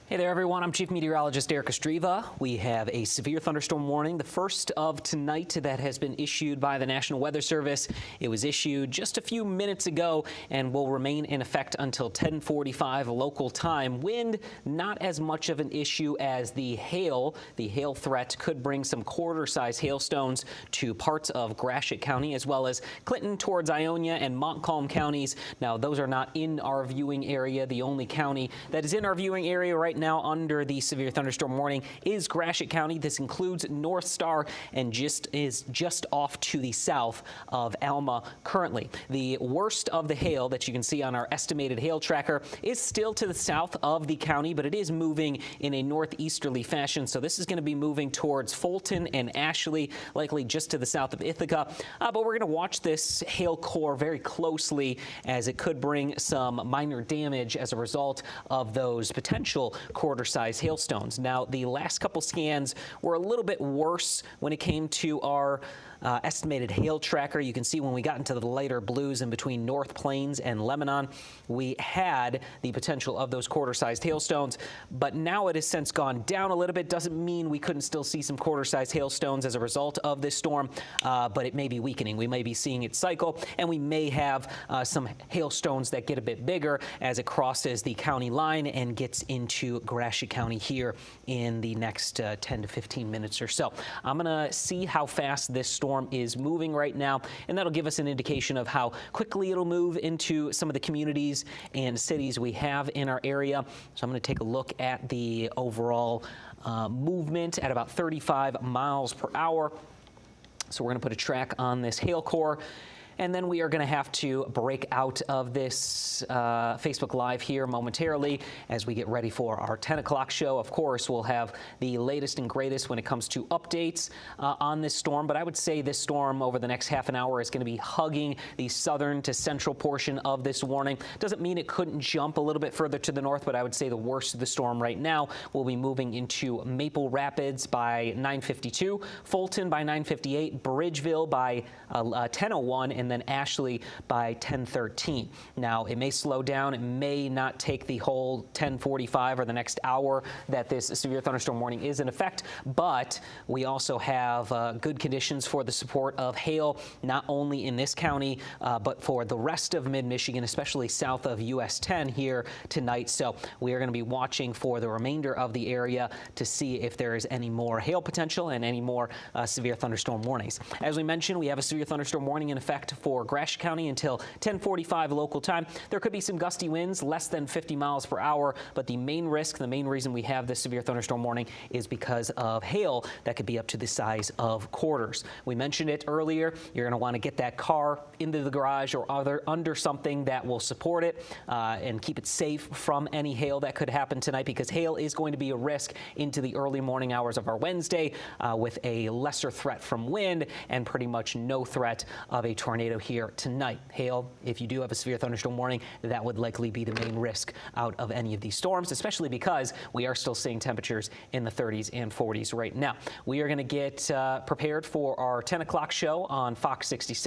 Hey there, everyone. I'm Chief Meteorologist Eric Estreva. We have a severe thunderstorm warning, the first of tonight, that has been issued by the National Weather Service. It was issued just a few minutes ago and will remain in effect until 10:45 local time. Wind, not as much of an issue as the hail. The hail threat could bring some quarter-size hailstones to parts of Gratiot County, as well as Clinton towards Ionia and Montcalm counties. Now, those are not in our viewing area. The only county that is in our viewing area right now under the severe thunderstorm warning is Gratiot County. This includes North Star and is just off to the south of Alma currently. The worst of the hail that you can see on our estimated hail tracker is still to the south of the county, but it is moving in a northeasterly fashion. So this is going to be moving towards Fulton and Ashley, likely just to the south of Ithaca. But we're going to watch this hail core very closely, as it could bring some minor damage as a result of those potential quarter-size hailstones. Now, the last couple scans were a little bit worse when it came to our estimated hail tracker. You can see when we got into the lighter blues in between North Plains and Lebanon, we had the potential of those quarter-sized hailstones, but now it has since gone down a little bit. Doesn't mean we couldn't still see some quarter-sized hailstones as a result of this storm, but it may be weakening. We may be seeing it cycle, and we may have some hailstones that get a bit bigger as it crosses the county line and gets into Gratiot County here in the next 10 to 15 minutes or so. I'm going to see how fast this storm is moving right now, and that'll give us an indication of how quickly it'll move into some of the communities and cities we have in our area. So I'm going to take a look at the overall movement at about 35 miles per hour. So we're going to put a track on this hail core, and then we are going to have to break out of this Facebook Live here momentarily as we get ready for our 10 o'clock show. Of course, we'll have the latest and greatest when it comes to updates on this storm, but I would say this storm over the next half an hour is going to be hugging the southern to central portion of this warning. Doesn't mean it couldn't jump a little bit further to the north, but I would say the worst of the storm right now will be moving into Maple Rapids by 9:52, Fulton by 9:58, Bridgeville by 10:01, and then Ashley by 10:13. Now, it may slow down. It may not take the whole 10:45 or the next hour that this severe thunderstorm warning is in effect, but we also have good conditions for the support of hail, not only in this county, but for the rest of mid-Michigan, especially south of US 10 here tonight. So we are going to be watching for the remainder of the area to see if there is any more hail potential and any more severe thunderstorm warnings. As we mentioned, we have a severe thunderstorm warning in effect for Gratiot County until 10:45 local time. There could be some gusty winds, less than 50 miles per hour, but the main risk, the main reason we have this severe thunderstorm warning is because of hail that could be up to the size of quarters. We mentioned it earlier. You're going to want to get that car into the garage or under something that will support it and keep it safe from any hail that could happen tonight, because hail is going to be a risk into the early morning hours of our Wednesday with a lesser threat from wind and pretty much no threat of a tornado here tonight. Hail, if you do have a severe thunderstorm warning, that would likely be the main risk out of any of these storms, especially because we are still seeing temperatures in the 30s and 40s right now. We are going to get prepared for our 10 o'clock show on Fox 66.